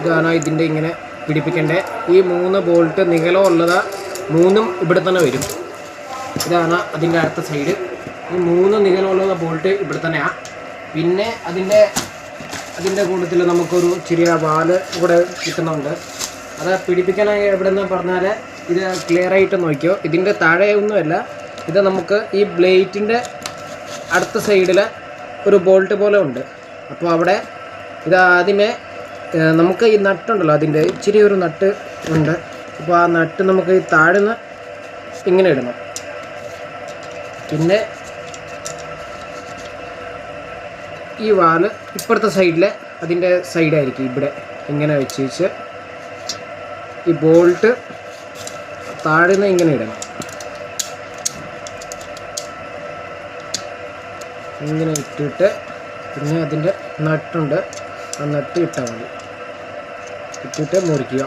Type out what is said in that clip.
ഇതാണ് ഇതിൻ്റെ ഇങ്ങനെ പിടിപ്പിക്കേണ്ടത്. ഈ 3 ബോൾട്ട് നീളമുള്ളത് 3ഉം ഇവിടെ തന്നെ വരും. ഇതാണ് അതിൻ്റെ അടുത്ത സൈഡ്. ഈ 3 നീളമുള്ള ബോൾട്ട് ഇവിടെ തന്നെയാണ്. പിന്നെ അതിൻ്റെ കൂട്ടത്തിൽ നമുക്കൊരു ചെറിയ വാല് കൂടെ കിട്ടുന്നുണ്ട്. അത് പിടിപ്പിക്കാനായി എവിടെ നിന്ന് പറഞ്ഞാൽ ഇത് ക്ലിയറായിട്ട് നോക്കിയോ. ഇതിൻ്റെ താഴെയൊന്നുമല്ല, ഇത് നമുക്ക് ഈ ബ്ലേറ്റിൻ്റെ അടുത്ത സൈഡിൽ ഒരു ബോൾട്ട് പോലെ ഉണ്ട്. അപ്പോൾ അവിടെ ഇത് ആദ്യമേ നമുക്ക് ഈ നട്ടുണ്ടല്ലോ, അതിൻ്റെ ഇച്ചിരി ഒരു നട്ട് ഉണ്ട്. അപ്പോൾ ആ നട്ട് നമുക്ക് ഈ താഴ്ന്ന് ഇങ്ങനെ ഇടണം. പിന്നെ ഈ വാല് ഇപ്പുറത്തെ സൈഡിൽ അതിൻ്റെ സൈഡായിരിക്കും ഇവിടെ ഇങ്ങനെ വെച്ച് ഈ ബോൾട്ട് താഴ്ന്ന് ഇങ്ങനെ ഇടണം. ഇങ്ങനെ ഇട്ടിട്ട് പിന്നെ അതിൻ്റെ നട്ടുണ്ട്, ആ നട്ട് ഇട്ടാൽ മതി. ഇട്ടിട്ട് മുറിക്കുക.